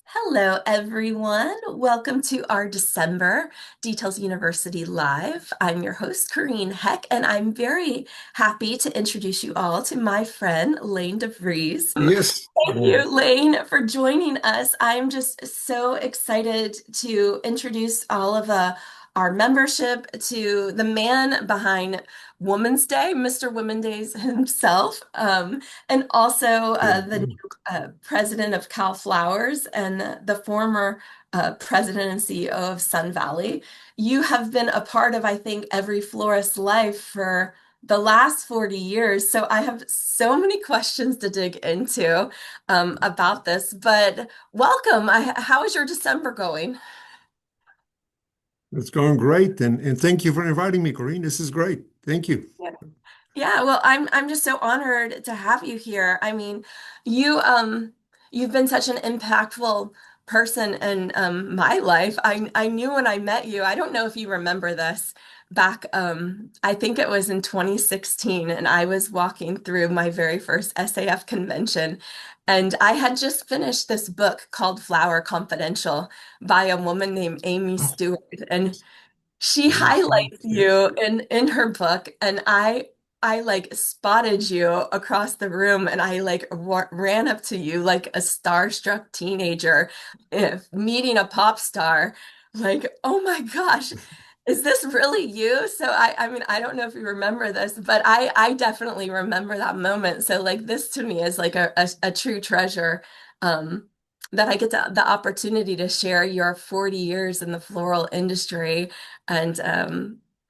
Hello, everyone. Welcome to our December Details University Live. I'm your host, Corrine Heck, and I'm very happy to introduce you all to my friend, Lane DeVries. Yes. Thank you, Lane, for joining us. I'm just so excited to introduce all of our membership to the man behind Women's Day, Mr. Women Days himself, and also the new president of CalFlowers and the former president and CEO of Sun Valley. You have been a part of, I think, every florist's life for the last 40 years. So I have so many questions to dig into about this, but welcome. How is your December going? It's going great. And thank you for inviting me, Corrine. This is great. Thank you. Yeah. Yeah, well, I'm just so honored to have you here. I mean, you've been such an impactful person in my life. I knew when I met you. I don't know if you remember this back I think it was in 2016 and I was walking through my very first SAF convention and I had just finished this book called Flower Confidential by a woman named Amy Oh, Stewart and she Amy Stewart. highlights Yes. you in her book and I like spotted you across the room and I like ran up to you like a starstruck teenager meeting a pop star like oh my gosh, is this really you? So I mean I don't know if you remember this but I definitely remember that moment, so like this to me is like a true treasure, um that I get the opportunity to share your 40 years in the floral industry. And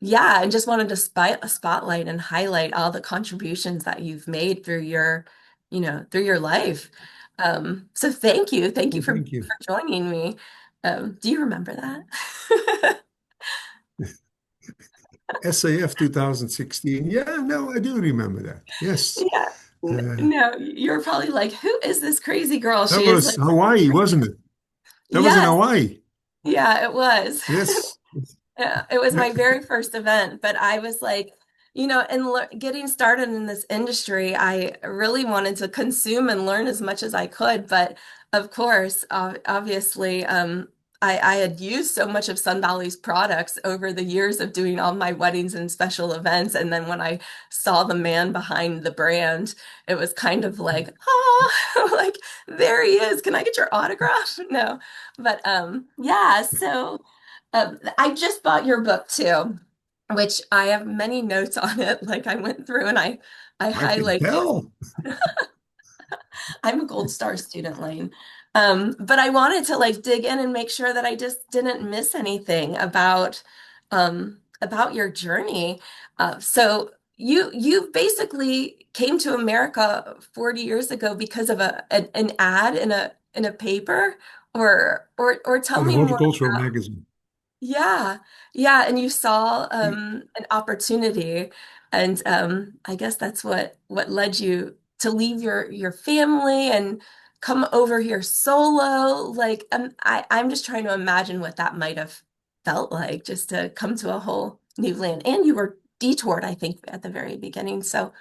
yeah, and just wanted to spotlight and highlight all the contributions that you've made through through your life. So thank you Well, thank you. for joining me. Do you remember that? SAF 2016. Yeah, no, I do remember that. Yes. Yeah. Uh, No, you're probably like, who is this crazy girl? that She is was like, Hawaii, wasn't it? That was in yes, Hawaii. yeah, it was. Yes. Yeah, it was my very first event, but I was like, in getting started in this industry, I really wanted to consume and learn as much as I could. But of course, obviously, I had used so much of Sun Valley's products over the years of doing all my weddings and special events. And then when I saw the man behind the brand, it was kind of like, oh, like there he is. Can I get your autograph? No, but yeah, so. I just bought your book too, which I have many notes on it. Like I went through and I I can highlighted. tell. I'm a Gold Star student, Lane. But I wanted to like dig in and make sure that I just didn't miss anything about your journey. So you basically came to America 40 years ago because of an ad in a paper, or tell In a me more. horticultural magazine. Yeah, yeah, and you saw an opportunity, and I guess that's what led you to leave your family and come over here solo. Like, I'm just trying to imagine what that might have felt like just to come to a whole new land. And you were detoured, I think, at the very beginning. So,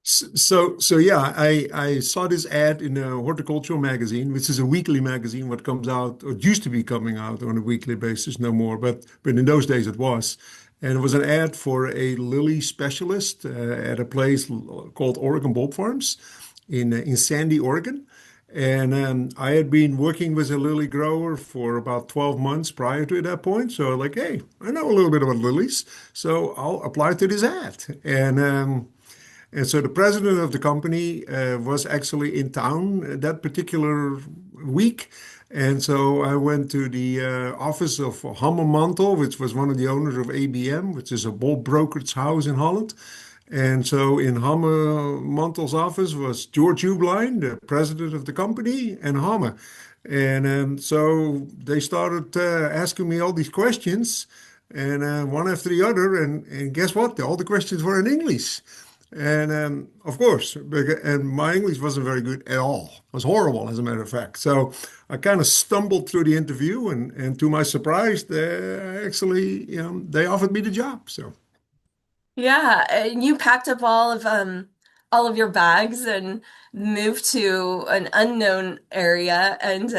So yeah, I saw this ad in a horticultural magazine, which is a weekly magazine, what comes out or used to be coming out on a weekly basis, no more, but in those days it was. And it was an ad for a lily specialist at a place called Oregon Bulb Farms in Sandy, Oregon. And I had been working with a lily grower for about 12 months prior to that point. So like, hey, I know a little bit about lilies, so I'll apply to this ad. And so the president of the company was actually in town that particular week. And so I went to the office of Hammer Mantel, which was one of the owners of ABM, which is a bulb brokerage house in Holland. And so in Hammer Mantel's office was George Hublein, the president of the company, and Hammer. And so they started asking me all these questions, and one after the other. And guess what? All the questions were in English. And of course, and my English wasn't very good at all. It was horrible, as a matter of fact. So I kind of stumbled through the interview, and to my surprise, they actually, they offered me the job. So yeah, and you packed up all of all of your bags and move to an unknown area. And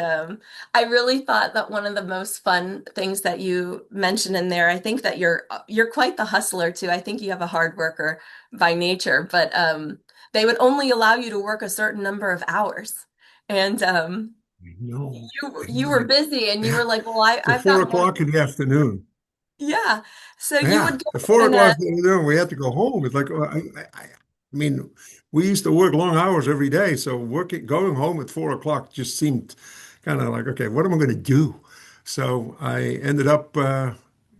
I really thought that one of the most fun things that you mentioned in there, I think that you're quite the hustler too. I think you have a hard worker by nature, but they would only allow you to work a certain number of hours. And No. you were busy and you were like, well, Till I've four got more. o'clock in the afternoon. Yeah. So you Yeah, would at go four and o'clock in the afternoon, we had to go home. It's like, I mean, we used to work long hours every day, so going home at 4 o'clock just seemed kind of like, okay, what am I going to do? So I ended up,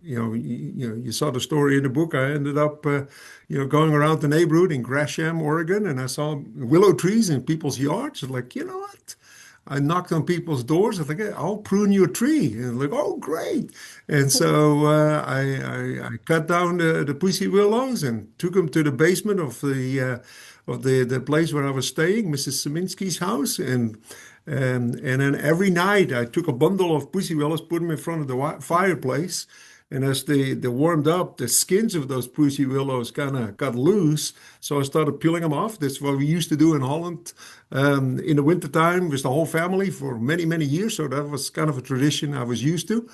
you saw the story in the book. I ended up, going around the neighborhood in Gresham, Oregon, and I saw willow trees in people's yards. It's like, you know what? I knocked on people's doors. I think, "Hey, I'll prune you a tree." And like, oh, great. And so I cut down the pussy willows and took them to the basement of the place where I was staying, Mrs. Saminsky's house. And then every night I took a bundle of pussy willows, put them in front of the fireplace. And as they warmed up, the skins of those pussy willows kind of got loose. So I started peeling them off. That's what we used to do in Holland in the wintertime with the whole family for many, many years. So that was kind of a tradition I was used to.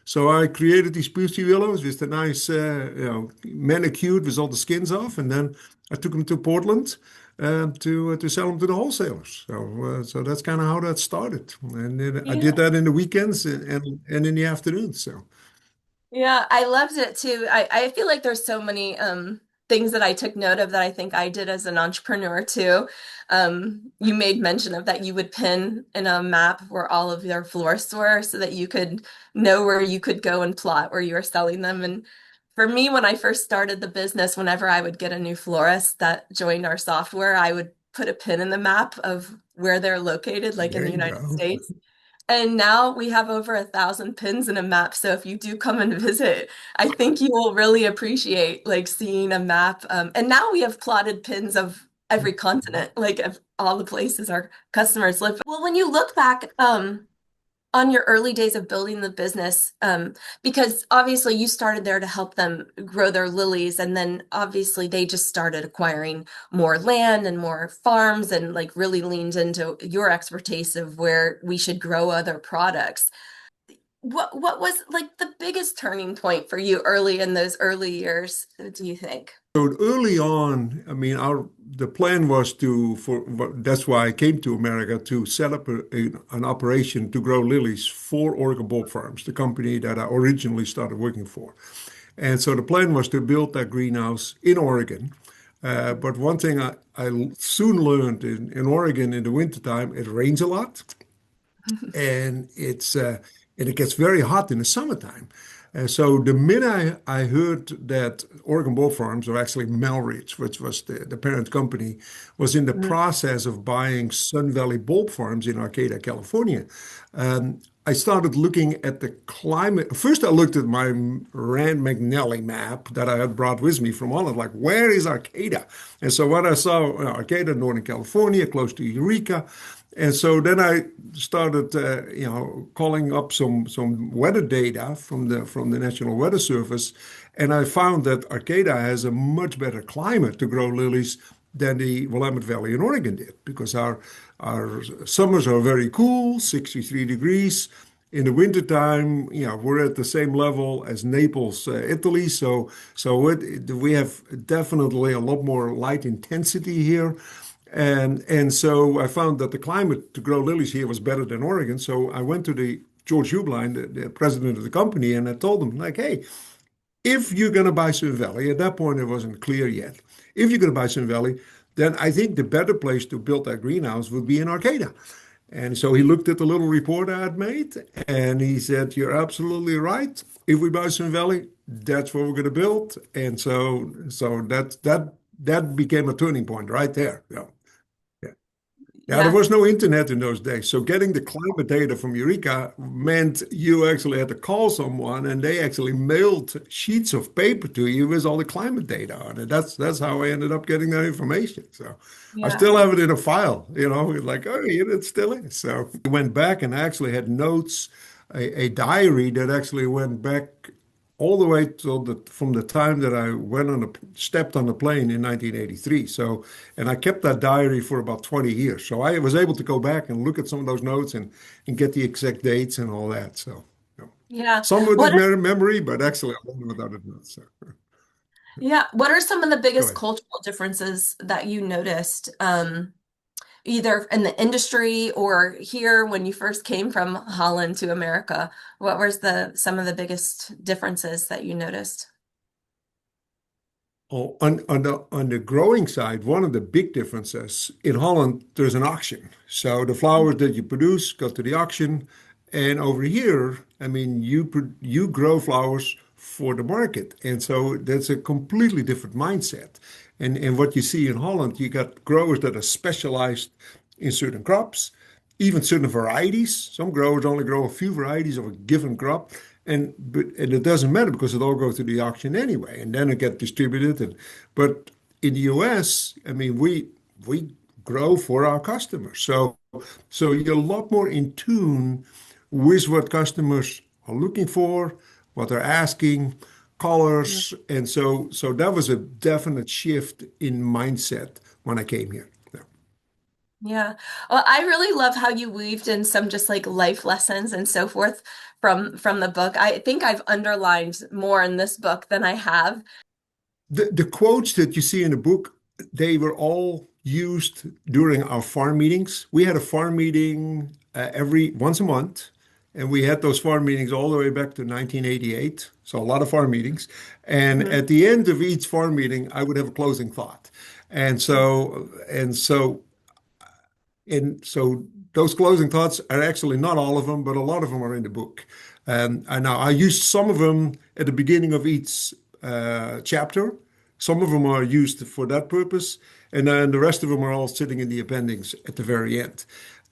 So I created these pussy willows with the nice, manicured with all the skins off. And then I took them to Portland to sell them to the wholesalers. So that's kind of how that started. And then I did yeah. that in the weekends and in the afternoons. So. Yeah, I loved it too. I feel like there's so many things that I took note of that I think I did as an entrepreneur too. You made mention of that you would pin in a map where all of your florists were so that you could know where you could go and plot where you were selling them. And for me, when I first started the business, whenever I would get a new florist that joined our software, I would put a pin in the map of where they're located, like in There the you United go. States. And now we have over 1,000 pins in a map. So if you do come and visit, I think you will really appreciate like seeing a map. And now we have plotted pins of every continent, like of all the places our customers live. Well, when you look back, on your early days of building the business, because obviously you started there to help them grow their lilies, and then obviously they just started acquiring more land and more farms and like really leaned into your expertise of where we should grow other products. What was like the biggest turning point for you early in those early years, do you think? So early on, I mean, the plan was that's why I came to America to set up an operation to grow lilies for Oregon Bulb Farms, the company that I originally started working for. And so the plan was to build that greenhouse in Oregon. But one thing I soon learned in Oregon in the wintertime, it rains a lot and it gets very hot in the summertime. So the minute I heard that Oregon Bulb Farms, or actually Melridge, which was the parent company, was in the Mhm. process of buying Sun Valley Bulb Farms in Arcata, California, I started looking at the climate. First, I looked at my Rand McNally map that I had brought with me from Holland, like, where is Arcata? And so what I saw, Arcata, Northern California, close to Eureka. And so then I started, calling up some weather data from the National Weather Service, and I found that Arcata has a much better climate to grow lilies than the Willamette Valley in Oregon did, because our summers are very cool, 63 degrees. In the wintertime, we're at the same level as Naples, Italy. So we have definitely a lot more light intensity here. And so I found that the climate to grow lilies here was better than Oregon. So I went to the George Hubline, the president of the company, and I told him, like, hey, if you're going to buy Sun Valley, at that point it wasn't clear yet. If you're going to buy Sun Valley, then I think the better place to build that greenhouse would be in Arcata. And so he looked at the little report I had made and he said, you're absolutely right. If we buy Sun Valley, that's what we're going to build. And so that became a turning point right there. Yeah. Yeah, there Yeah. was no internet in those days. So getting the climate data from Eureka meant you actually had to call someone and they actually mailed sheets of paper to you with all the climate data on it. That's how I ended up getting that information. So I Yeah. still have it in a file, like, oh, yeah, it still is. So I went back and I actually had notes, a diary that actually went back all the way till from the time that I stepped on the plane in 1983. So, and I kept that diary for about 20 years. So I was able to go back and look at some of those notes and get the exact dates and all that. So, you know, Yeah. some with What it are, memory, but actually a lot without it notes. So, yeah, what are some of the go biggest ahead. cultural differences that you noticed, either in the industry or here when you first came from Holland to America? What was the some of the biggest differences that you noticed? Oh, on the growing side, one of the big differences in Holland, there's an auction. So the flowers that you produce go to the auction, and over here, I mean, you grow flowers for the market, and so that's a completely different mindset. And what you see in Holland, you got growers that are specialized in certain crops, even certain varieties. Some growers only grow a few varieties of a given crop, and it doesn't matter because it all goes to the auction anyway, and then it gets distributed. But in the U.S., I mean, we grow for our customers, so you're a lot more in tune with what customers are looking for, what they're asking, colors, and so that was a definite shift in mindset when I came here. Yeah. Yeah. Well, I really love how you weaved in some just like life lessons and so forth from the book. I think I've underlined more in this book than I have. The quotes that you see in the book, they were all used during our farm meetings. We had a farm meeting every once a month, and we had those farm meetings all the way back to 1988. So a lot of farm meetings. And Mhm. at the end of each farm meeting, I would have a closing thought. And so those closing thoughts are actually not all of them, but a lot of them are in the book. And now I used some of them at the beginning of each chapter. Some of them are used for that purpose, and then the rest of them are all sitting in the appendix at the very end.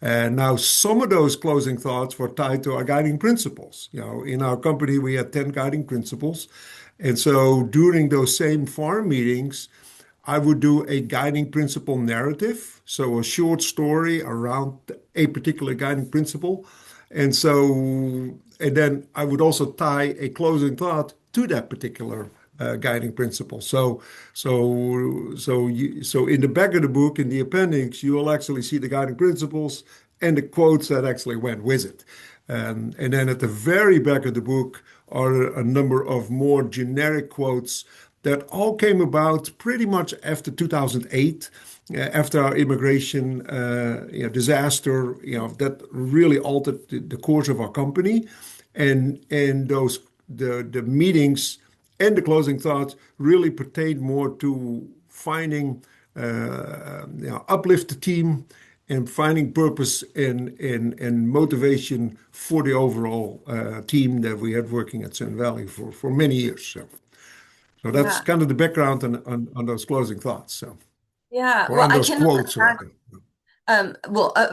And now some of those closing thoughts were tied to our guiding principles. You know, in our company, we had 10 guiding principles. And so during those same farm meetings, I would do a guiding principle narrative, so a short story around a particular guiding principle. And so, and then I would also tie a closing thought to that particular guiding principle. So in the back of the book, in the appendix, you will actually see the guiding principles and the quotes that actually went with it. And then at the very back of the book are a number of more generic quotes that all came about pretty much after 2008, after our immigration disaster, that really altered the course of our company, and the meetings and the closing thoughts really pertained more to finding uplift the team and finding purpose and motivation for the overall team that we had working at Sun Valley for many years. So that's Yeah. kind of the background on those closing thoughts. So, Yeah. or Well, on I those can quotes, rather.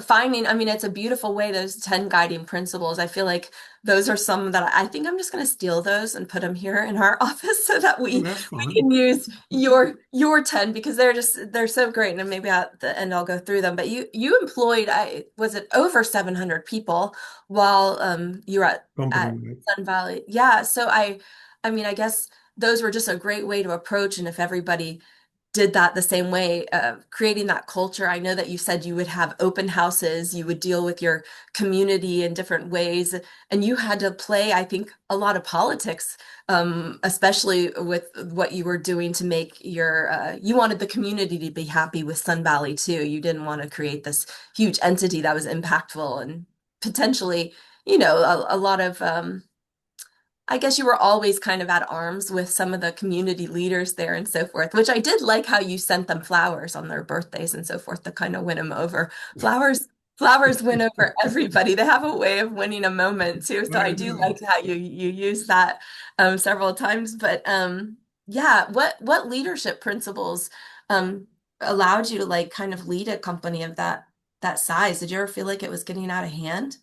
Finding, I mean, it's a beautiful way, those 10 guiding principles. I feel like those are some that I think I'm just going to steal those and put them here in our office so that Oh, we that's fine. can use your 10 because they're so great. And maybe at the end I'll go through them. But you employed, was it over 700 people while you were Company, at right? Sun Valley? Yeah. So I mean, I guess those were just a great way to approach. And if everybody did that the same way, creating that culture. I know that you said you would have open houses, you would deal with your community in different ways, and you had to play, I think, a lot of politics, especially with what you were doing to make you wanted the community to be happy with Sun Valley too. You didn't want to create this huge entity that was impactful and potentially, a lot of I guess you were always kind of at arms with some of the community leaders there and so forth, which I did like how you sent them flowers on their birthdays and so forth to kind of win them over. Flowers win over everybody. They have a way of winning a moment too. So I I do know. like how you use that several times. But yeah, what leadership principles um allowed you to like kind of lead a company of that size? Did you ever feel like it was getting out of hand?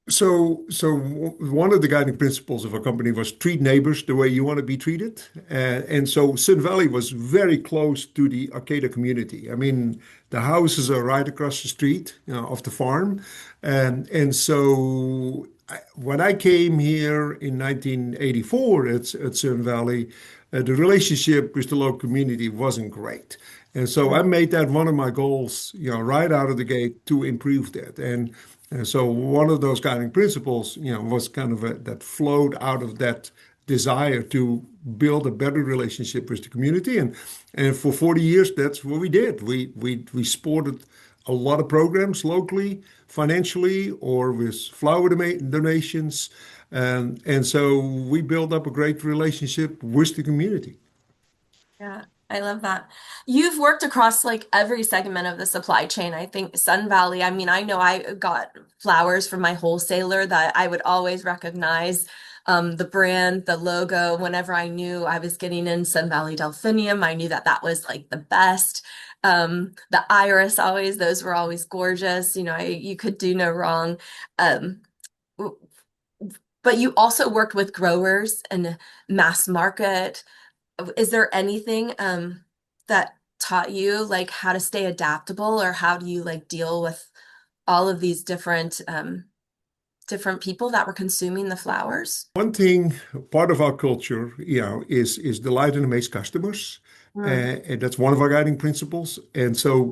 One of the guiding principles of our company was treat neighbors the way you want to be treated. And so Sun Valley was very close to the Arcata community. I mean, the houses are right across the street, of the farm. And so when I came here in 1984 at Sun Valley, the relationship with the local community wasn't great. And so I Mm, made that one of my goals, right out of the gate to improve that. And so one of those guiding principles, was kind of that flowed out of that desire to build a better relationship with the community. And for 40 years, that's what we did. We supported a lot of programs locally, financially, or with flower donations. And so we built up a great relationship with the community. yeah, I love that. You've worked across like every segment of the supply chain. I think Sun Valley, I mean, I know I got flowers from my wholesaler that I would always recognize the brand, the logo. Whenever I knew I was getting in Sun Valley Delphinium, I knew that that was like the best. The iris always, those were always gorgeous. You could do no wrong. Um, but you also worked with growers and mass market. Is there anything that taught you like how to stay adaptable, or how do you like deal with all of these different people that were consuming the flowers? One thing, part of our culture, is delight and amaze customers, Mm, and that's one of our guiding principles. And so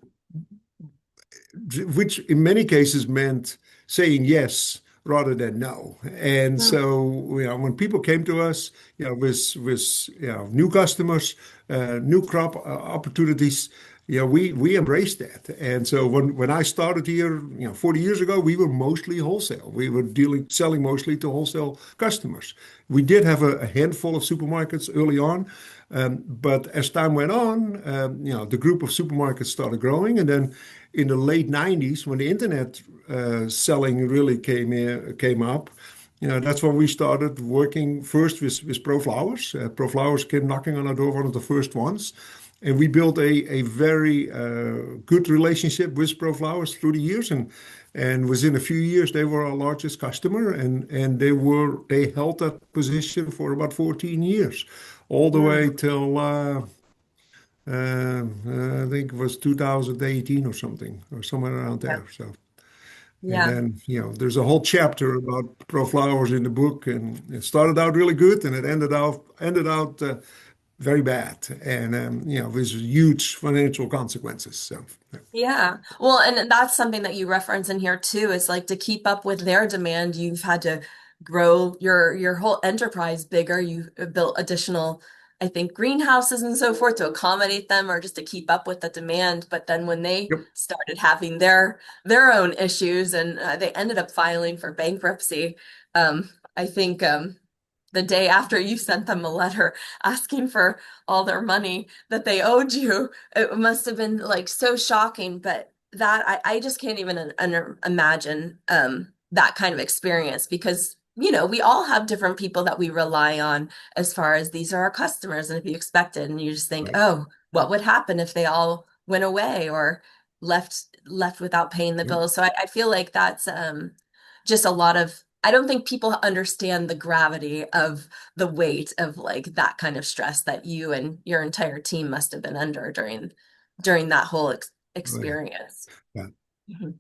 which in many cases meant saying yes rather than no. And mm, so, when people came to us, with new customers, new crop opportunities, we embraced that. And so when I started here, 40 years ago, we were mostly wholesale. We were selling mostly to wholesale customers. We did have a handful of supermarkets early on, but as time went on, the group of supermarkets started growing, and then in the late 90s, when the internet selling really came up, that's when we started working first with ProFlowers. ProFlowers came knocking on our door, one of the first ones. And we built a very good relationship with ProFlowers through the years. And within a few years, they were our largest customer. And they held that position for about 14 years, all the mm. way till I think it was 2018 or something, or somewhere around Yeah. there. So, and Yeah. then, there's a whole chapter about ProFlowers in the book, and it started out really good, and it ended out very bad, and with huge financial consequences. So, yeah. Yeah. Well, and that's something that you reference in here too, is like to keep up with their demand, you've had to grow your whole enterprise bigger. You built additional, I think, greenhouses and so forth to accommodate them or just to keep up with the demand. But then when they Yep. started having their own issues and they ended up filing for bankruptcy, I think the day after you sent them a letter asking for all their money that they owed you, it must have been like so shocking. But that I just can't even imagine that kind of experience because we all have different people that we rely on as far as these are our customers, and if you expect it and you just think, Right. oh, what would happen if they all went away or left without paying the Yep. bills? So I feel like that's just a lot of, I don't think people understand the gravity of the weight of like that kind of stress that you and your entire team must have been under during that whole Oh, yeah. experience. Yeah. Mhm.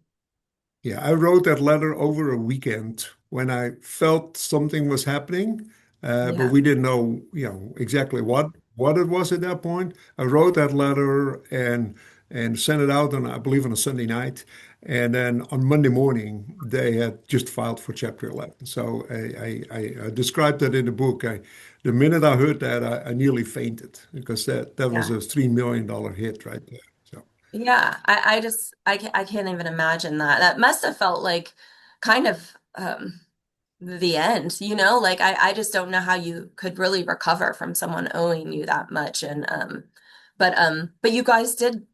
Yeah, I wrote that letter over a weekend when I felt something was happening, but Yeah, we didn't know, exactly what it was at that point. I wrote that letter and sent it out on, I believe, on a Sunday night, and then on Monday morning they had just filed for Chapter 11. So I described that in the book. The minute I heard that, I nearly fainted because that was yeah. a $3 million hit right there. So Yeah, I just I can't even imagine that. That must have felt like kind of the end, like I just don't know how you could really recover from someone owing you that much. And but you guys did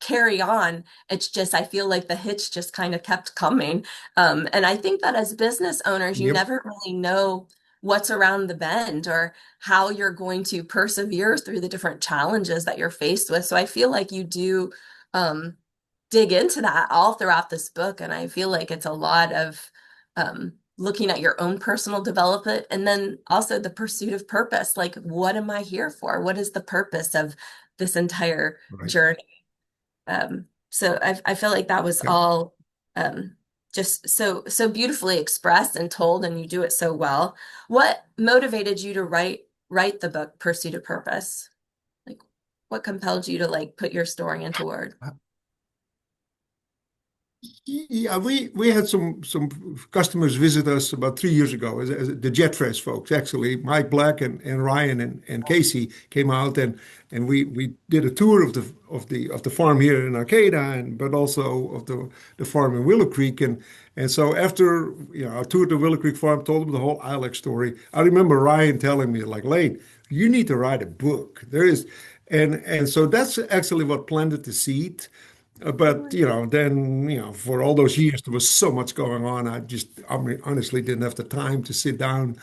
carry on. It's just, I feel like the hitch just kind of kept coming. And I think that as business owners, you yep, never really know what's around the bend or how you're going to persevere through the different challenges that you're faced with. So I feel like you do um, dig into that all throughout this book. And I feel like it's a lot of looking at your own personal development and then also the pursuit of purpose. Like, what am I here for? What is the purpose of this entire right. journey? So I feel like that was Yep. all um, just so beautifully expressed and told, and you do it so well. What motivated you to write the book Pursuit of Purpose? Like what compelled you to like put your story into word? Yeah, we had some customers visit us about 3 years ago. The Jet Fresh folks, actually, Mike Black and Ryan and Casey came out and we did a tour of the farm here in Arcata and but also of the farm in Willow Creek and so after our tour to Willow Creek Farm, told them the whole Alex story. I remember Ryan telling me like, Lane, you need to write a book. There is, and so that's actually what planted the seed. But then for all those years there was so much going on. I mean, honestly didn't have the time to sit down.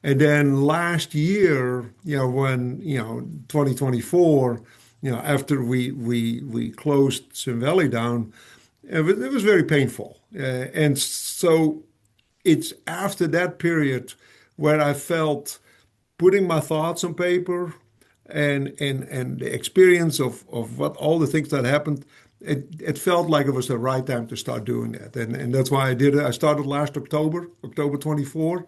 And then last year, when 2024, after we closed Sun Valley down, it was very painful. And so it's after that period where I felt putting my thoughts on paper and the experience of what all the things that happened, it felt like it was the right time to start doing that. And that's why I did it. I started last October 24.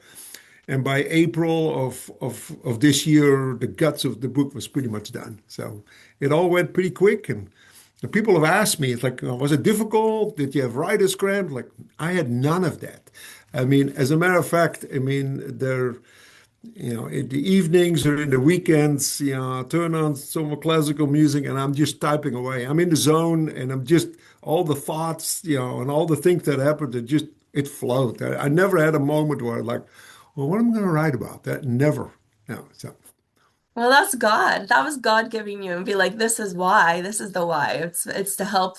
And by April of this year, the guts of the book was pretty much done. So it all went pretty quick. And the people have asked me, it's like, was it difficult? Did you have writer's cramp? Like, I had none of that. I mean, as a matter of fact, I mean, in the evenings or in the weekends, I turn on some classical music and I'm just typing away. I'm in the zone and I'm just all the thoughts, and all the things that happened, it flowed. I never had a moment where like, well, what am I going to write about? That never. No. So Well, that's God. That was God giving you and be like, this is why. This is the why. It's to help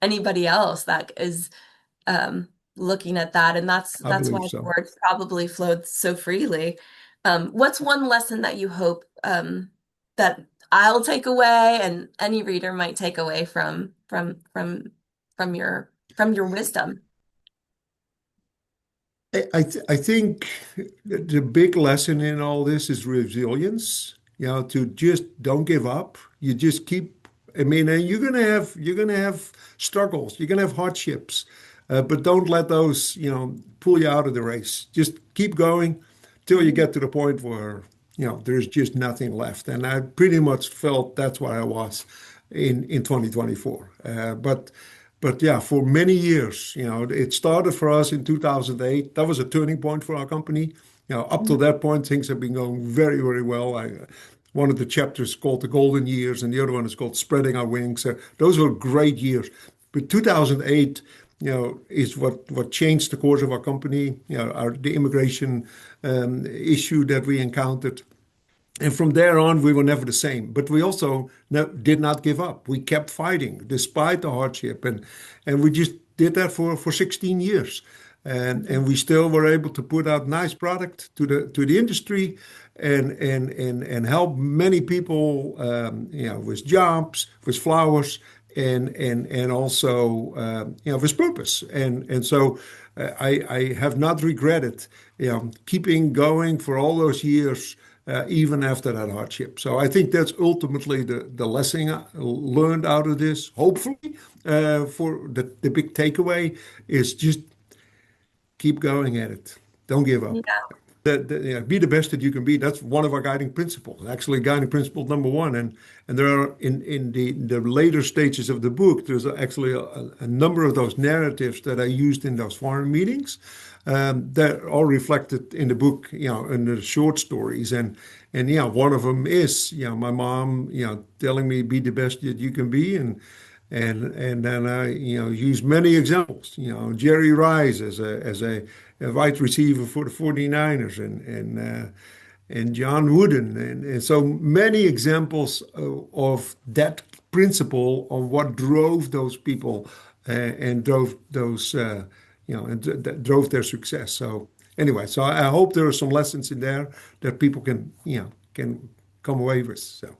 anybody else that is looking at that. And I that's why believe the so. words probably flowed so freely. What's one lesson that you hope that I'll take away and any reader might take away from your wisdom? I think the big lesson in all this is resilience. To just don't give up. You just keep. I mean, and you're gonna have struggles. You're gonna have hardships, but don't let those pull you out of the race. Just keep going till you get to the point where there's just nothing left. And I pretty much felt that's where I was in 2024. But yeah, for many years, it started for us in 2008. That was a turning point for our company. Up to that point, things have been going very, very well. One of the chapters is called The Golden Years, and the other one is called Spreading Our Wings. Those were great years. But 2008, is what changed the course of our company. The immigration issue that we encountered. And from there on, we were never the same. But we also did not give up. We kept fighting despite the hardship. And we just did that for 16 years. And we still were able to put out nice product to the industry and help many people with jobs, with flowers, and also with purpose. And so I have not regretted keeping going for all those years even after that hardship. So I think that's ultimately the lesson I learned out of this. Hopefully, for the big takeaway is just keep going at it. Don't give up. Yeah. Be the best that you can be. That's one of our guiding principles. Actually, guiding principle number one. And there are in the later stages of the book, there's actually a number of those narratives that I used in those foreign meetings that are reflected in the book, in the short stories. And one of them is, my mom, telling me be the best that you can be, and then I use many examples. Jerry Rice as a wide receiver for the 49ers, and John Wooden, and so many examples of that principle of what drove those people and drove those that drove their success. So anyway, so I hope there are some lessons in there that people can come away with. So.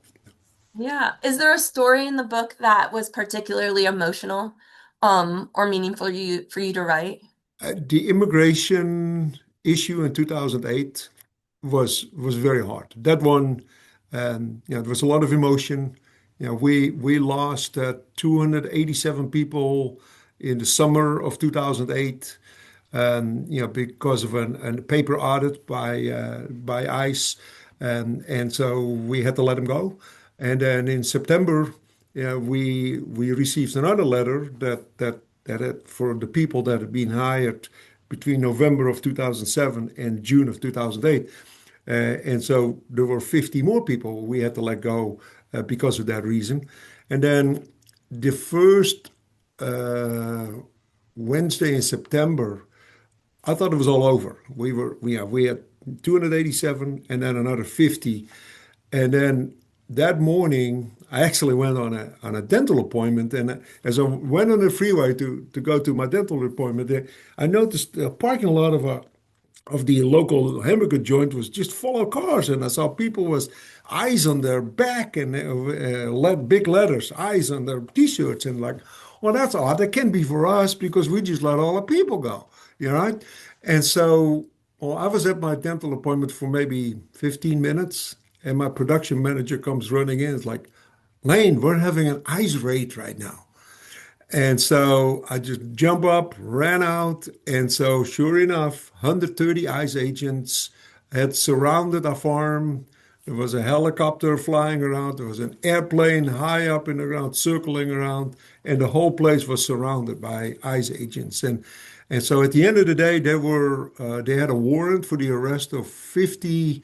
Yeah. Is there a story in the book that was particularly emotional, or meaningful for you to write? The immigration issue in 2008 was very hard. That one, there was a lot of emotion. We lost 287 people in the summer of 2008. because of a paper audit by ICE, and so we had to let him go. And then in September, we received another letter that had, for the people that had been hired between November of 2007 and June of 2008. And so there were 50 more people we had to let go because of that reason. And then the first uh, Wednesday in September, I thought it was all over. We had 287 and then another 50. And then that morning, I actually went on a dental appointment. And as I went on the freeway to go to my dental appointment, I noticed the parking lot of the local hamburger joint was just full of cars, and I saw people with eyes on their back and big letters, eyes on their t-shirts, and like, well, that's odd. That can be for us because we just let all the people go, right? And so, well, I was at my dental appointment for maybe 15 minutes, and my production manager comes running in. It's like, Lane, we're having an ice raid right now. And so I just jump up, ran out. And so sure enough, 130 ICE agents had surrounded our farm. There was a helicopter flying around. There was an airplane high up in the ground circling around. And the whole place was surrounded by ICE agents. And so at the end of the day, they had a warrant for the arrest of 50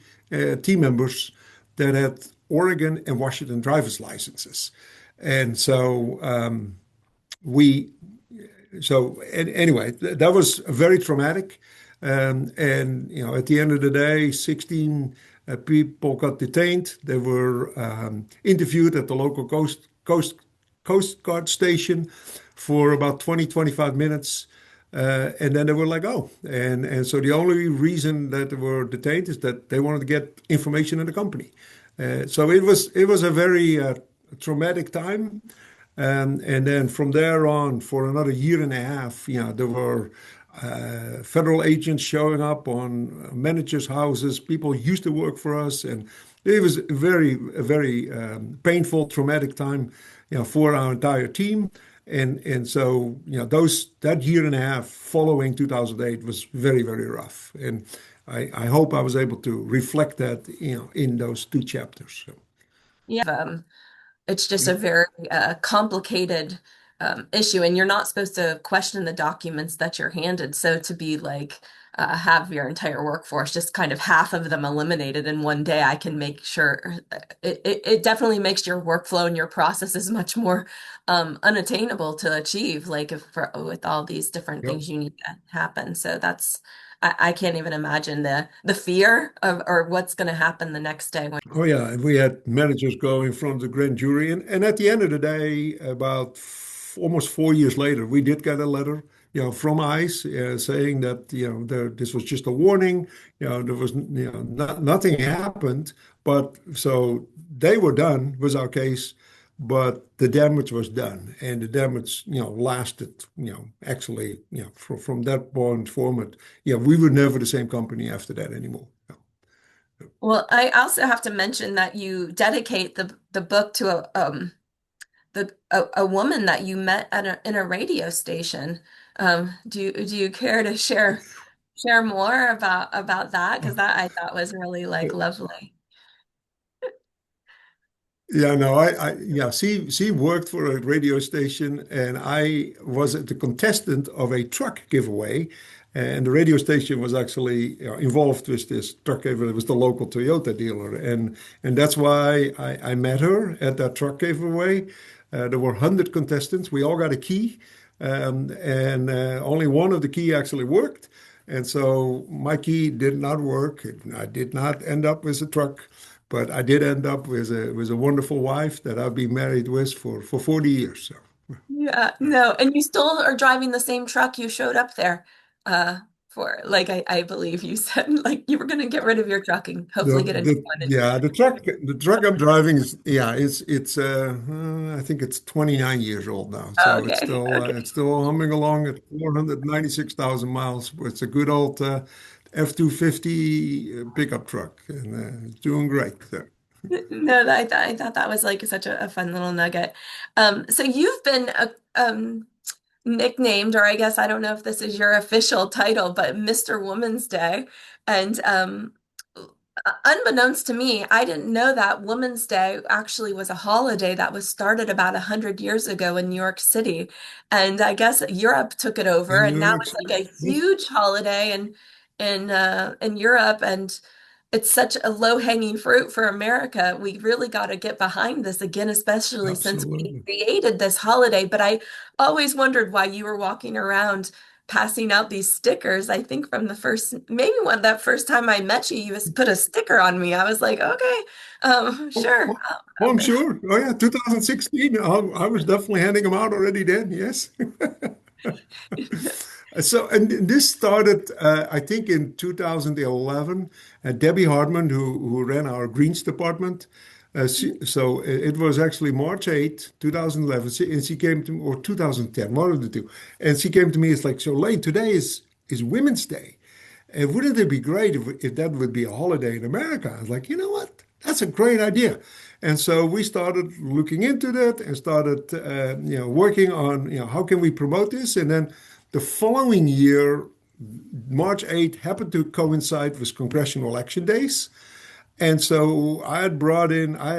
team members that had Oregon and Washington driver's licenses. And so we anyway, that was very traumatic. And at the end of the day, 16 people got detained. They were interviewed at the local Coast Guard station for about 20, 25 minutes. And then they were let go. And so the only reason that they were detained is that they wanted to get information in the company. So it was a very traumatic time. And then from there on, for another year and a half, there were federal agents showing up on managers' houses. People used to work for us, and it was a very painful, traumatic time, for our entire team. And so, that year and a half following 2008 was very, very rough. And I hope I was able to reflect that, in those two chapters. So, Yeah. It's just a very complicated issue, and you're not supposed to question the documents that you're handed. So to be like, have your entire workforce, just kind of half of them eliminated in one day, I can make sure it definitely makes your workflow and your processes much more unattainable to achieve, like if with all these different yep. things you need to happen. So I can't even imagine the fear of or what's going to happen the next day when. Oh yeah, and we had managers go in front of the grand jury, and at the end of the day, about almost 4 years later, we did get a letter, from ICE saying that this was just a warning. There was nothing happened, but so they were done with our case, but the damage was done, and the damage lasted actually from that point forward, we were never the same company after that anymore. Well, I also have to mention that you dedicate the book to a woman that you met at in a radio station. Do you care to share more about that? Because that I thought was really like lovely. Yeah, no, yeah, she worked for a radio station, and I was the contestant of a truck giveaway, and the radio station was actually involved with this truck giveaway. It was the local Toyota dealer, and that's why I met her at that truck giveaway. There were 100 contestants. We all got a key, and only one of the key actually worked. And so my key did not work. I did not end up with a truck. But I did end up with a wonderful wife that I've been married with for 40 years. So Yeah, no, and you still are driving the same truck you showed up there for. Like I believe you said like you were gonna get rid of your truck and hopefully get a new one. the truck I'm driving is it's I think it's 29 years old now. So it's Okay, still okay. it's still humming along at 496,000 miles. It's a good old F-250 pickup truck, and it's doing great. So. No, I thought that was like such a fun little nugget. So you've been nicknamed, or I guess I don't know if this is your official title, but Mr. Woman's Day. And unbeknownst to me, I didn't know that Women's Day actually was a holiday that was started about 100 years ago in New York City. And I guess Europe took it over, In and New now York it's City. like a Yes, huge holiday in Europe. And it's such a low-hanging fruit for America. We really got to get behind this again, especially since we absolutely. created this holiday. But I always wondered why you were walking around passing out these stickers. I think from the first, maybe when that first time I met you, you just put a sticker on me. I was like, okay, Oh, sure. oh, I'm sure. Oh, yeah, 2016. I was definitely handing them out already then. Yes. So, and this started, I think, in 2011. Debbie Hartman, who ran our greens department. So it was actually March 8th, 2011. And she came to, or 2010, one of the two. And she came to me. It's like, so Lane, today is Women's Day. And wouldn't it be great if that would be a holiday in America? I was like, you know what? That's a great idea. And so we started looking into that and started, working on, how can we promote this? And then the following year, March 8th happened to coincide with congressional election days. And so I had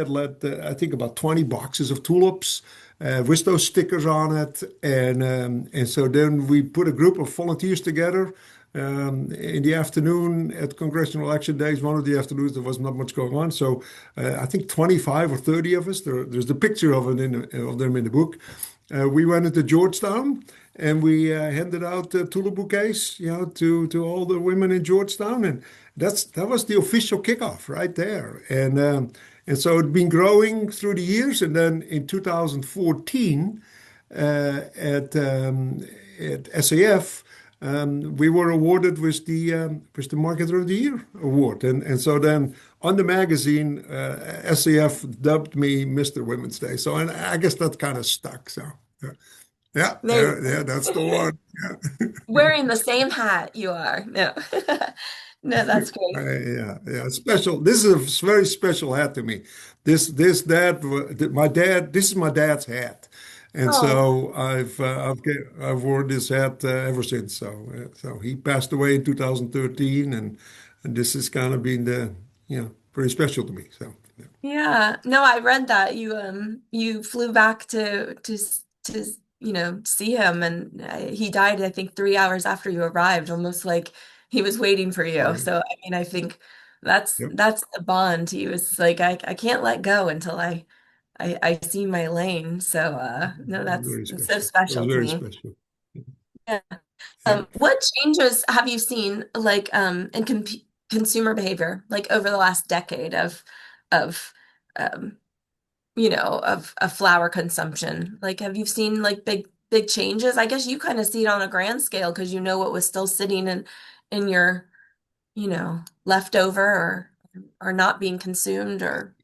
let, I think about 20 boxes of tulips with those stickers on it. And so then we put a group of volunteers together in the afternoon at congressional election days. One of the afternoons, there was not much going on. So I think 25 or 30 of us, there's the picture of it of them in the book. We went into Georgetown and we handed out tulip bouquets, to all the women in Georgetown, and that was the official kickoff right there. And so it'd been growing through the years, and then in 2014 at SAF. We were awarded with the Marketer of the Year award, and so then on the magazine, SAF dubbed me Mr. Women's Day. So and I guess that kind of stuck. So yeah, There you yeah, that's the one. wearing the same hat you are. No. No, that's great. Yeah, yeah. Special. This is a very special hat to me. That my dad. This is my dad's hat, and Oh, so I've worn this hat ever since. So he passed away in 2013, and this has kind of been very special to me. So yeah. yeah. No, I read that you flew back to see him, and he died I think 3 hours after you arrived, almost like he was waiting for you. Right. So I mean, I think that's Yep. that's the bond. He was like, I can't let go until I see my lane. So no, Very that's so special. It was special to very me. special. Yeah. Yeah. What changes have you seen like in consumer behavior like over the last decade of um of flower consumption? Like have you seen like big changes? I guess you kind of see it on a grand scale because you know what was still sitting in your, leftover or not being consumed or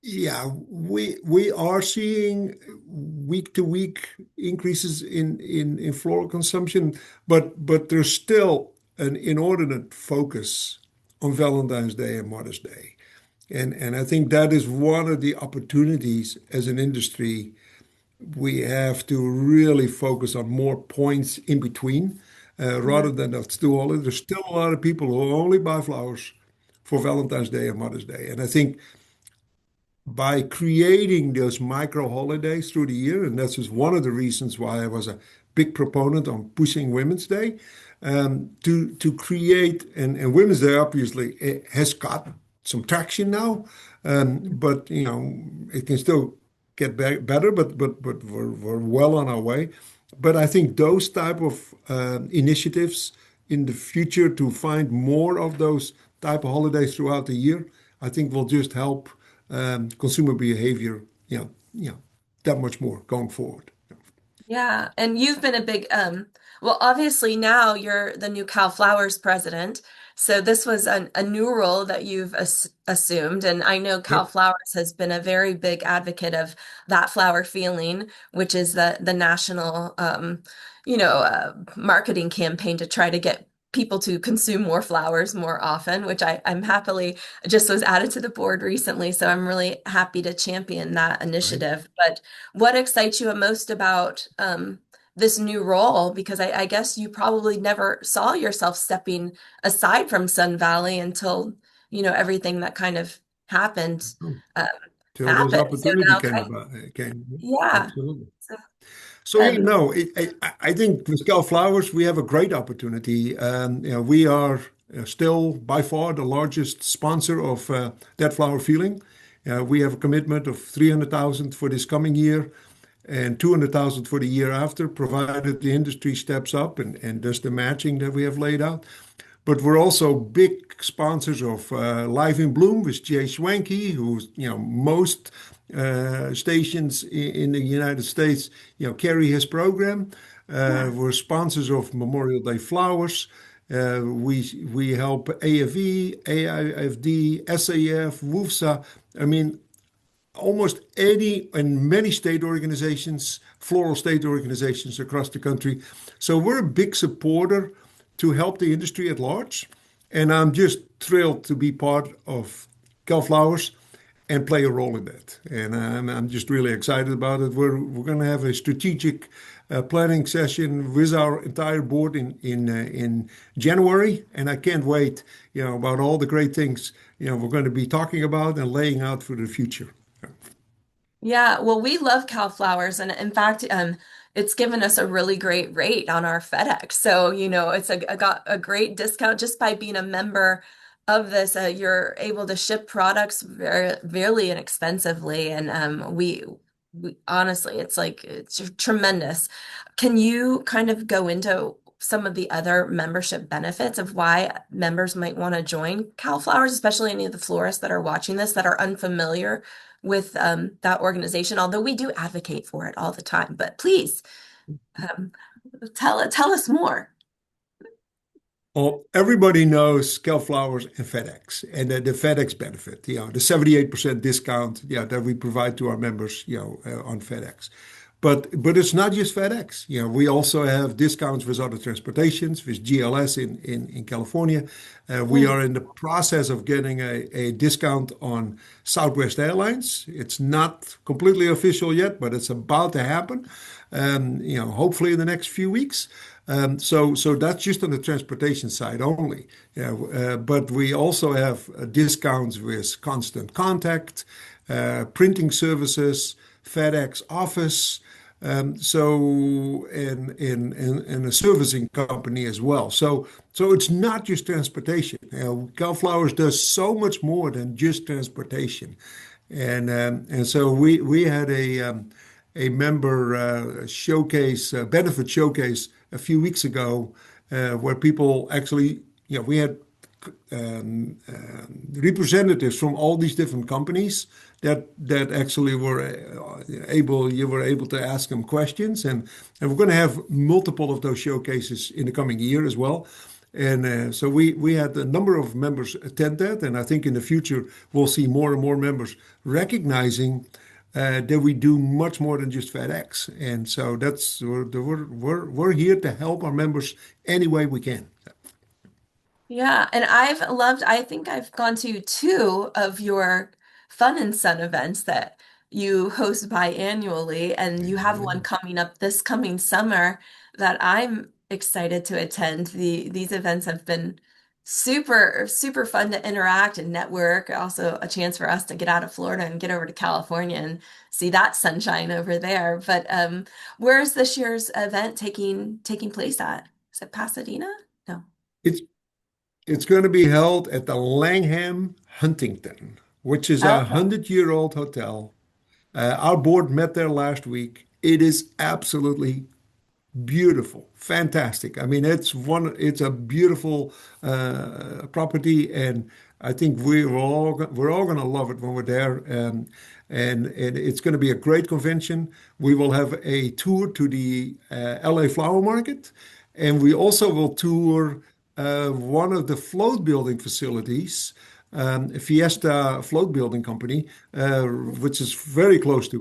Yeah, we are seeing week to week increases in floral consumption, but there's still an inordinate focus on Valentine's Day and Mother's Day. And I think that is one of the opportunities as an industry. We have to really focus on more points in between yeah. rather than that's too all. There's still a lot of people who only buy flowers for Valentine's Day and Mother's Day. And I think by creating those micro holidays through the year, and that's just one of the reasons why I was a big proponent on pushing Women's Day, to create and Women's Day obviously it has got some traction now, but it can still get better, but we're well on our way. But I think those type of initiatives in the future to find more of those type of holidays throughout the year, I think will just help consumer behavior, that much more going forward. Yeah, and you've been a big well, obviously now you're the new CalFlowers president. So this was a new role that you've assumed, and I know Yep, CalFlowers has been a very big advocate of that flower feeling, which is the national marketing campaign to try to get people to consume more flowers more often, which I'm happily just was added to the board recently, so I'm really happy to champion that right. initiative. But what excites you most about this new role because I guess you probably never saw yourself stepping aside from Sun Valley until, everything that kind of happened um, Till this happened. So opportunity now came kind about, came. yeah. Absolutely. So, So yeah, um, no, I think with CalFlowers we have a great opportunity. We are still by far the largest sponsor of that flower feeling. We have a commitment of 300,000 for this coming year and 200,000 for the year after, provided the industry steps up and does the matching that we have laid out. But we're also big sponsors of Live in Bloom with Jay Schwenke, who's, most stations in the United States, carry his program. yeah. We're sponsors of Memorial Day Flowers. We help AFE, AIFD, SAF, WUFSA. I mean, almost any and many state organizations, floral state organizations across the country. So we're a big supporter to help the industry at large. And I'm just thrilled to be part of CalFlowers and play a role in that. And I'm just really excited about it. We're going to have a strategic planning session with our entire board in January, and I can't wait, about all the great things we're going to be talking about and laying out for the future. Yeah, well, we love CalFlowers, and in fact, it's given us a really great rate on our FedEx. So, it's got a great discount just by being a member of this. You're able to ship products very inexpensively, and we honestly, it's tremendous. Can you kind of go into some of the other membership benefits of why members might want to join CalFlowers, especially any of the florists that are watching this that are unfamiliar with that organization, although we do advocate for it all the time. But please um, tell us more. Well, everybody knows CalFlowers and FedEx and the FedEx benefit, the 78% discount, that we provide to our members, on FedEx. But it's not just FedEx. We also have discounts with other transportations, with GLS in California. We Hmm. are in the process of getting a discount on Southwest Airlines. It's not completely official yet, but it's about to happen. Hopefully in the next few weeks. So that's just on the transportation side only. Yeah, but we also have discounts with Constant Contact, printing services, FedEx Office, and a servicing company as well. So it's not just transportation. CalFlowers does so much more than just transportation, and so we had a member showcase, benefit showcase a few weeks ago, where people actually, we had representatives from all these different companies that actually were you were able to ask them questions, and we're going to have multiple of those showcases in the coming year as well. And so we had a number of members attend that, and I think in the future we'll see more and more members recognizing that we do much more than just FedEx. And so we're here to help our members any way we can. Yeah, and I think I've gone to two of your Fun and Sun events that you host biannually, and you have one coming up this coming summer that I'm excited to attend. These events have been super fun to interact and network. Also a chance for us to get out of Florida and get over to California and see that sunshine over there. But where's this year's event taking place at? Is it Pasadena? No. It's It's going to be held at the Langham Huntington, which is a Okay. 100-year-old hotel. Our board met there last week. It is absolutely beautiful, fantastic. I mean, it's a beautiful property, and I think we're all going to love it when we're there. And it's going to be a great convention. We will have a tour to the LA Flower Market, and we also will tour one of the float building facilities, Fiesta Float Building Company, which is very close to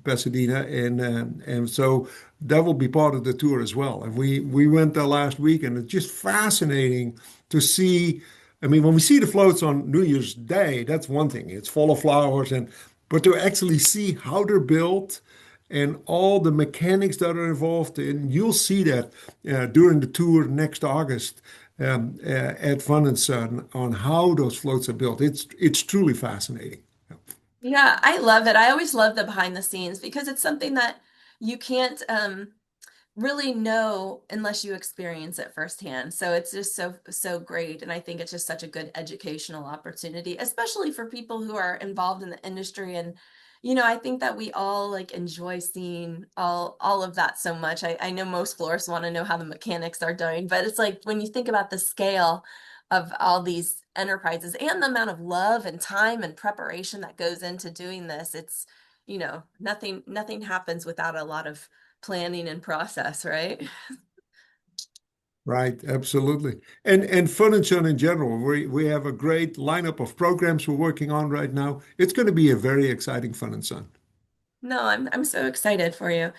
Pasadena, and so that will be part of the tour as well. And we went there last week, and it's just fascinating to see. I mean, when we see the floats on New Year's Day, that's one thing. It's full of flowers, but to actually see how they're built and all the mechanics that are involved. And you'll see that during the tour next August at Fun and Sun on how those floats are built. It's truly fascinating. Yeah, I love it. I always love the behind the scenes because it's something that you can't really know unless you experience it firsthand. So it's just so great. And I think it's just such a good educational opportunity, especially for people who are involved in the industry. And, I think that we all like enjoy seeing all of that so much. I know most florists want to know how the mechanics are doing, but it's like when you think about the scale of all these enterprises and the amount of love and time and preparation that goes into doing this, it's, nothing happens without a lot of planning and process, right? Right, absolutely. And Fun and Sun in general, we have a great lineup of programs we're working on right now. It's going to be a very exciting Fun and Sun. No, I'm so excited for you.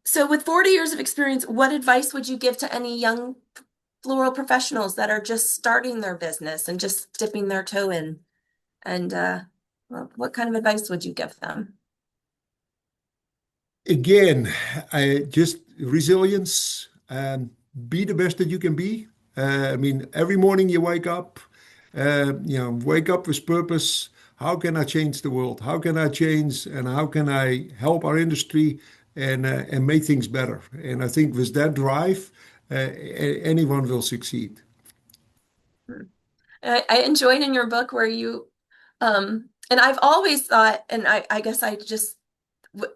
So with 40 years of experience, what advice would you give to any young floral professionals that are just starting their business and just dipping their toe in? And what kind of advice would you give them? Again, I just resilience, be the best that you can be. I mean, every morning you wake up, wake up with purpose. How can I change the world? How can I change and how can I help our industry and make things better? And I think with that drive, anyone will succeed. I enjoyed in your book where and I've always thought, and I guess I just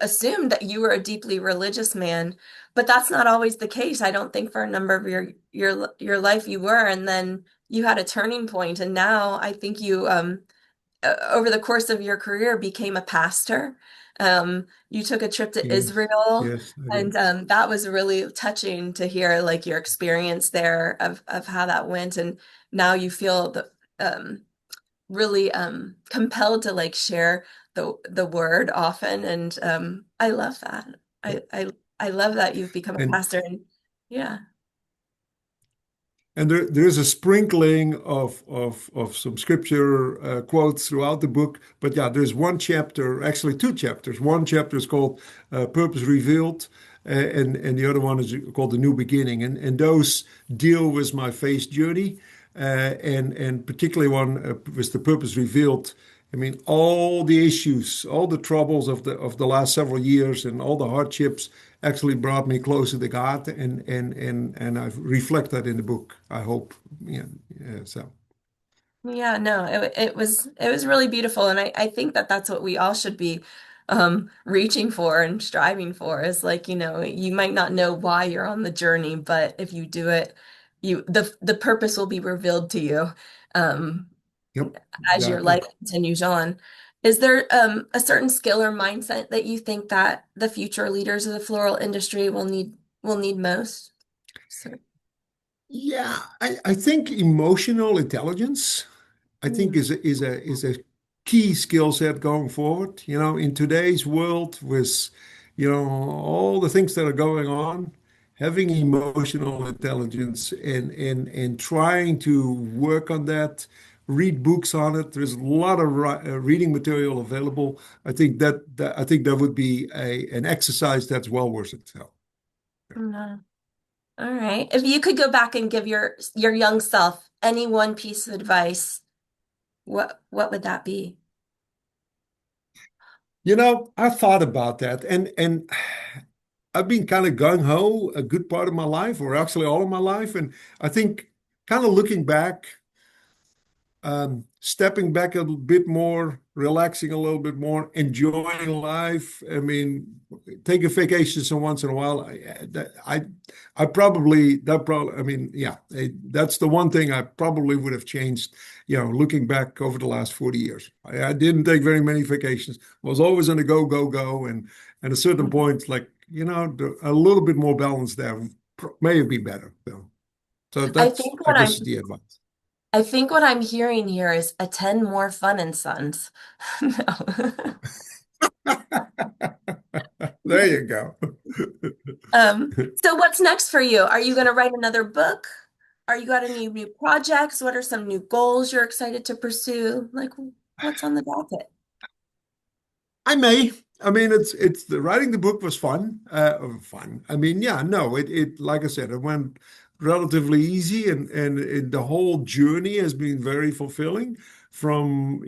assumed that you were a deeply religious man, but that's not always the case. I don't think for a number of your life you were, and then you had a turning point, and now I think you over the course of your career became a pastor. You took a trip to Yes, Israel, yes, I and did. that was really touching to hear like your experience there of how that went, and now you feel um, really compelled to like share the word often, and I love that. I love that you've become a And pastor, and yeah. And there's a sprinkling of some scripture quotes throughout the book. But yeah, there's one chapter, actually two chapters. One chapter is called Purpose Revealed, and the other one is called The New Beginning. And those deal with my faith journey, and particularly one with the Purpose Revealed. I mean, all the issues, all the troubles of the last several years, and all the hardships actually brought me closer to God, and I've reflect that in the book. I hope, yeah, yeah. So, Yeah, no, it was really beautiful, and I think that that's what we all should be reaching for and striving for is like, you might not know why you're on the journey, but if you do it, the purpose will be revealed to you um yep, as your exactly. life continues on. Is there a certain skill or mindset that you think that the future leaders of the floral industry will need most? So, Yeah, I think emotional intelligence, I think mm, is a key skill set going forward. You know, in today's world with, all the things that are going on, having emotional intelligence and trying to work on that, read books on it. There's a lot of reading material available. I think that would be an exercise that's well worth it. So. no. All right. If you could go back and give your young self any one piece of advice, what would that be? I thought about that, and I've been kind of gung ho a good part of my life, or actually all of my life, and I think kind of looking back, stepping back a little bit more, relaxing a little bit more, enjoying life. I mean, taking vacations once in a while. I probably that probably. I mean, yeah, that's the one thing I probably would have changed. Looking back over the last 40 years, I didn't take very many vacations. I was always on a go, go, go, and at a certain point, like a little bit more balance there may be better. So I that's, think I what guess, is I'm the advice. I think what I'm hearing here is attend more fun and sons. No. There you go. So what's next for you? Are you going to write another book? Are you got any new projects? What are some new goals you're excited to pursue? Like, what's on the docket? I may. I mean, it's the writing the book was fun. Fun. I mean, yeah, no, it like I said, it went relatively easy, and the whole journey has been very fulfilling. From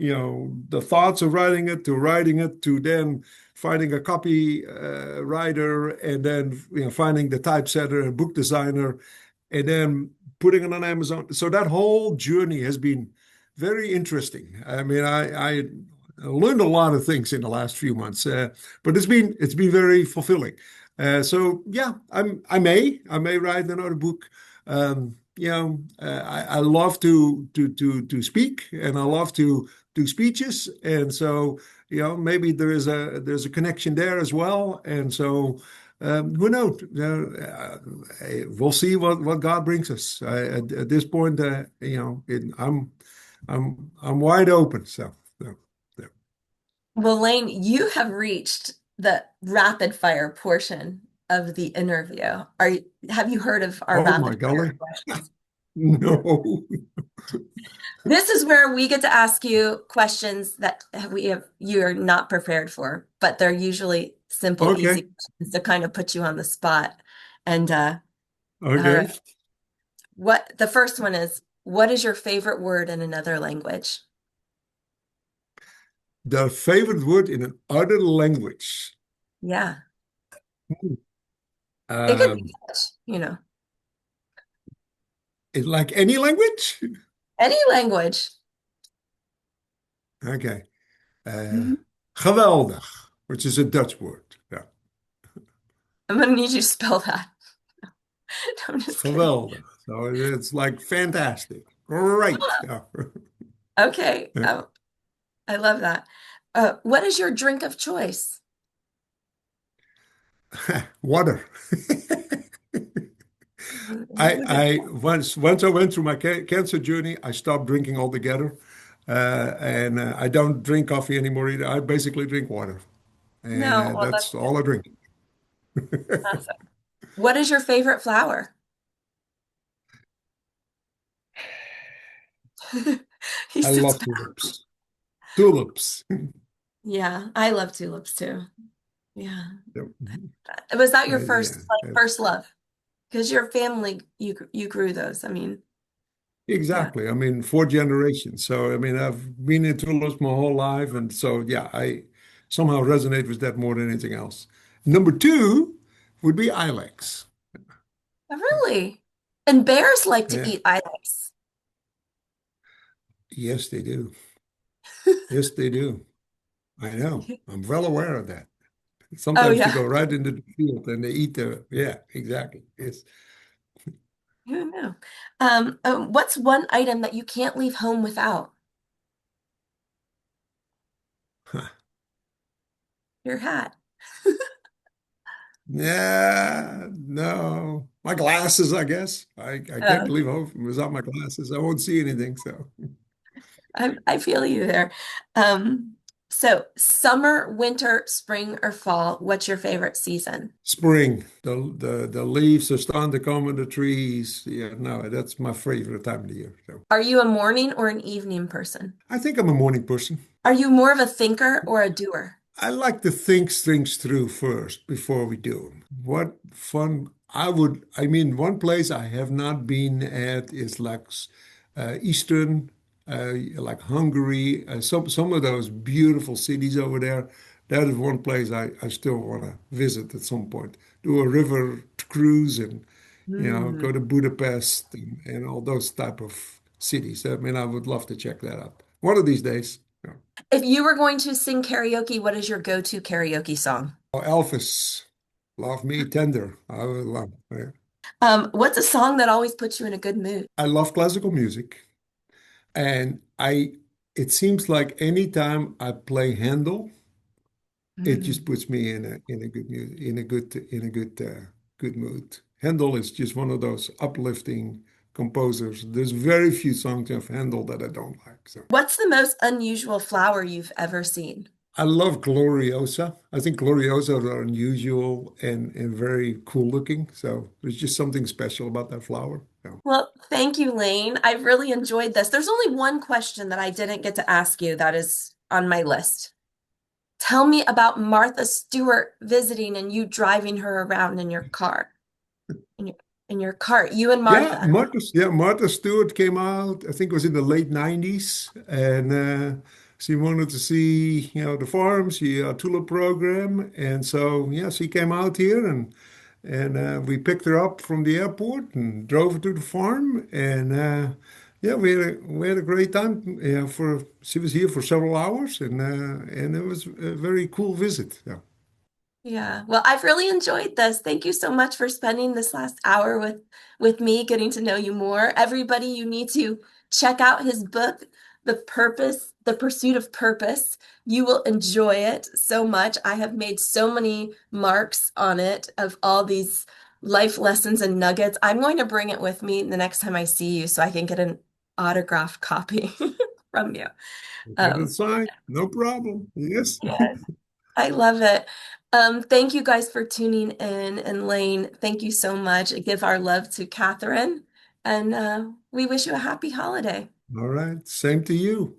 the thoughts of writing it to then finding a copy writer, and then finding the typesetter and book designer, and then putting it on Amazon. So that whole journey has been very interesting. I mean, I learned a lot of things in the last few months, but it's been very fulfilling. So yeah, I may write another book. I love to speak, and I love to do speeches, and so maybe there's a connection there as well, and so. Who knows? We'll see what God brings us. At this point, I'm wide open. So. Well, Lane, you have reached the rapid fire portion of the interview. Have you heard of our Oh my rapid fire golly. questions? No. This is where we get to ask you questions that you're not prepared for, but they're usually simple, easy Okay. questions to kind of put you on the spot. And all Okay. right, what the first one is, what is your favorite word in another language? The favorite word in another language. Yeah, it could be Um, Dutch. it's like any language? Any language. Okay. Mhm. Geweldig, which is a Dutch word. Yeah. I'm gonna need you to spell that. I'm just kidding. Geweldig. So it's like fantastic. Great. Oh, Yeah. okay. Oh, I love that. What is your drink of choice? Water. That's I a good I one. once I went through my cancer journey, I stopped drinking altogether, and I don't drink coffee anymore either. I basically drink water, and No, well, that's that's all I drink. awesome. What is your favorite flower? He I sits love back. tulips. Tulips. Yeah, I love tulips too. Yeah. Yep. Was that your Yeah, first love? Because your family, you grew those. I mean, yeah. exactly. I mean, 4 generations. So I mean, I've been in tulips my whole life, and so yeah, I somehow resonate with that more than anything else. Number two would be ilex. Oh, really? And bears like to Yeah. eat ilex. Yes, they do. Yes, they do. I know. I'm well aware of that. Oh Sometimes they yeah. go right into the field and they eat yeah, exactly. Yes. Who knew? What's one item that you can't leave home without? Huh. Your hat. Yeah, no. My glasses, I guess. I can't Oh, leave home without my glasses. I won't see anything. So I feel you there. So summer, winter, spring, or fall, what's your favorite season? spring, the leaves are starting to come on the trees. Yeah, no, that's my favorite time of the year. So Are you a morning or an evening person? I think I'm a morning person. Are you more of a thinker or a doer? I like to think things through first before we do them. What fun I mean, one place I have not been at is like Eastern, like Hungary, some of those beautiful cities over there. That is one place I still want to visit at some point. Do a river cruise and, Hmm. go to Budapest and all those type of cities. I mean, I would love to check that out. One of these days. Yeah. If you were going to sing karaoke, what is your go-to karaoke song? Oh, Elvis, Love Me Tender. I would love. What's a song that always puts you in a good mood? I love classical music, and It seems like anytime I play Handel, it just Mm. puts me in a good mood, good mood. Handel is just one of those uplifting composers. There's very few songs of Handel that I don't like. So What's the most unusual flower you've ever seen? I love Gloriosa. I think Gloriosas are unusual and very cool looking. So there's just something special about that flower. So. Well, thank you, Lane. I've really enjoyed this. There's only one question that I didn't get to ask you that is on my list. Tell me about Martha Stewart visiting and you driving her around in your car, in your in your cart, you and Martha. Martha Stewart came out, I think it was in the late 90s, and she wanted to see, the farms, the tulip program, and so yeah, she came out here and we picked her up from the airport and drove her to the farm, and yeah, we had a great time. Yeah, for she was here for several hours, and it was a very cool visit. Yeah. Yeah. Well, I've really enjoyed this. Thank you so much for spending this last hour with me, getting to know you more. Everybody, you need to check out his book, The Pursuit of Purpose. You will enjoy it so much. I have made so many marks on it of all these life lessons and nuggets. I'm going to bring it with me the next time I see you so I can get an autographed copy from you. Get it Um, signed, no problem. Yes. yeah. I love it. Thank you guys for tuning in. And Lane, thank you so much. Give our love to Catherine. And we wish you a happy holiday. All right. Same to you.